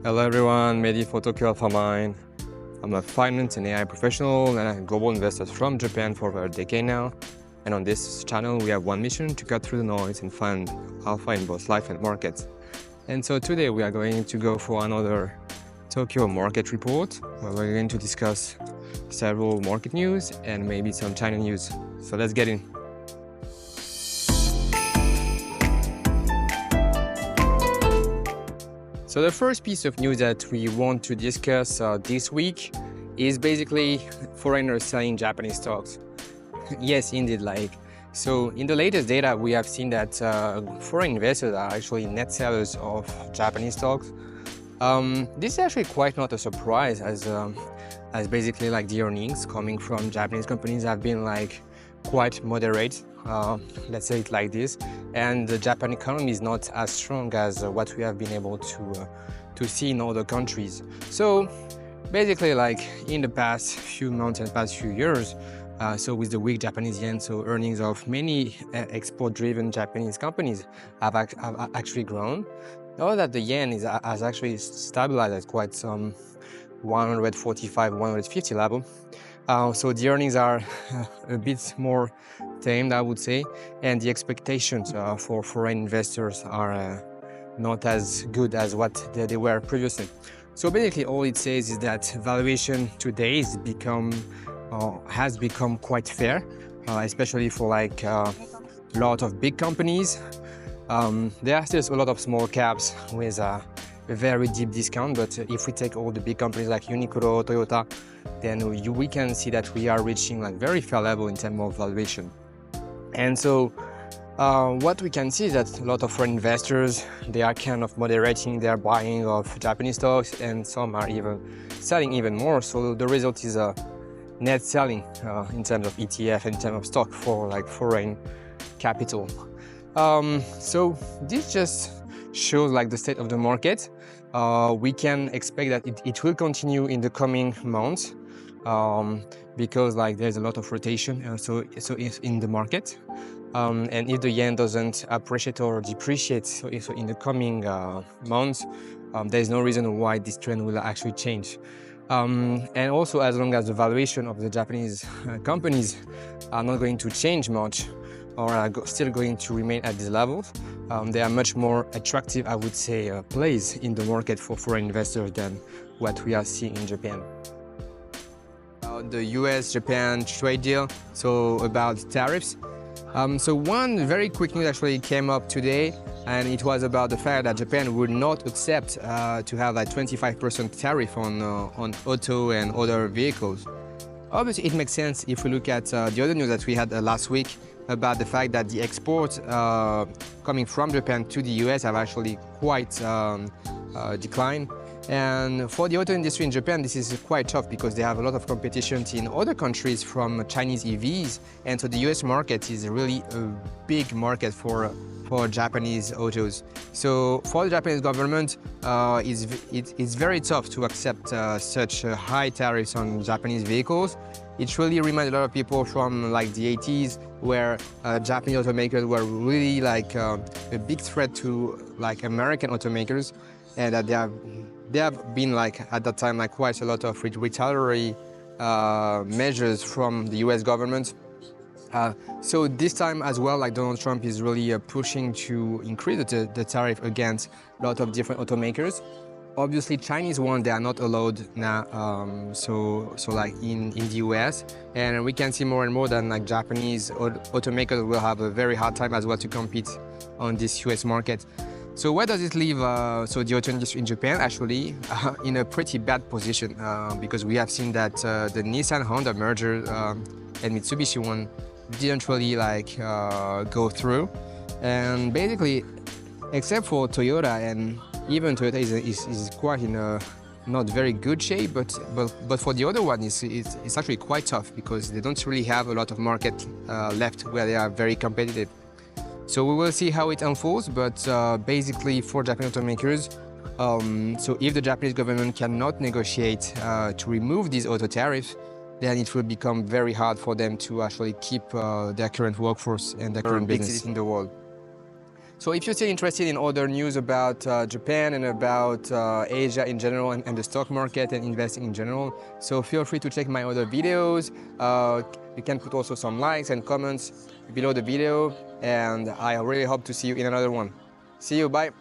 Hello everyone, Mehdi for Tokyo Alpha Mine. I'm a finance and AI professional and a global investor from Japan for over a decade now. And on this channel, we have one mission: to cut through the noise and find alpha in both life and markets. And so today we are going to go for another Tokyo market report, where we're going to discuss several market news and maybe some China news. So let's get in. So the first piece of news that we want to discuss this week is basically foreigners selling Japanese stocks. Yes, indeed. So in the latest data, we have seen that foreign investors are actually net sellers of Japanese stocks. This is actually quite not a surprise, as basically the earnings coming from Japanese companies have been quite moderate. Let's say it like this, and the Japan economy is not as strong as what we have been able to see in other countries. So basically, in the past few months and past few years, so with the weak Japanese yen, so earnings of many export-driven Japanese companies have actually grown. Now that the yen has actually stabilized at quite some 145, 150 level. So the earnings are a bit more tamed, I would say, and the expectations for foreign investors are not as good as what they were previously. So basically, all it says is that valuation today has become quite fair, especially for a lot of big companies. There are still a lot of small caps with a very deep discount, but if we take all the big companies like Uniqlo, Toyota, then we can see that we are reaching very fair level in terms of valuation. And so what we can see is that a lot of foreign investors, they are kind of moderating their buying of Japanese stocks, and some are even selling even more. So the result is a net selling in terms of ETF, in terms of stock for foreign capital. So this just shows the state of the market. We can expect that it will continue in the coming months because there's a lot of rotation so if in the market, and if the yen doesn't appreciate or depreciate so in the coming months, there's no reason why this trend will actually change. And also, as long as the valuation of the Japanese companies are not going to change much, or are still going to remain at these levels, they are much more attractive, I would say, plays in the market for foreign investors than what we are seeing in Japan. The US-Japan trade deal, so about tariffs. So one very quick news actually came up today, and it was about the fact that Japan would not accept to have 25% tariff on auto and other vehicles. Obviously, it makes sense if we look at the other news that we had last week about the fact that the exports coming from Japan to the US have actually quite declined. And for the auto industry in Japan, this is quite tough because they have a lot of competition in other countries from Chinese EVs. And so the US market is really a big market for Japanese autos. So for the Japanese government, it's very tough to accept such high tariffs on Japanese vehicles. It really reminds a lot of people from the 80s, where Japanese automakers were really a big threat to American automakers, and that they have been at that time quite a lot of retaliatory measures from the US government. So this time as well, Donald Trump is really pushing to increase the tariff against a lot of different automakers. Obviously, Chinese ones, they are not allowed now, in the US, and we can see more and more that Japanese automakers will have a very hard time as well to compete on this US market. So where does it leave so the auto industry in Japan? Actually, in a pretty bad position, because we have seen that the Nissan-Honda merger and Mitsubishi one didn't really go through, and basically, except for Toyota, and even Toyota is quite in a not very good shape, but for the other one, it's actually quite tough because they don't really have a lot of market left where they are very competitive. So we will see how it unfolds, but basically for Japanese automakers, so if the Japanese government cannot negotiate to remove these auto tariffs, then it will become very hard for them to actually keep their current workforce and their current business in the world. So if you're still interested in other news about Japan and about Asia in general and the stock market and investing in general, so feel free to check my other videos. You can put also some likes and comments below the video, and I really hope to see you in another one. See you, bye.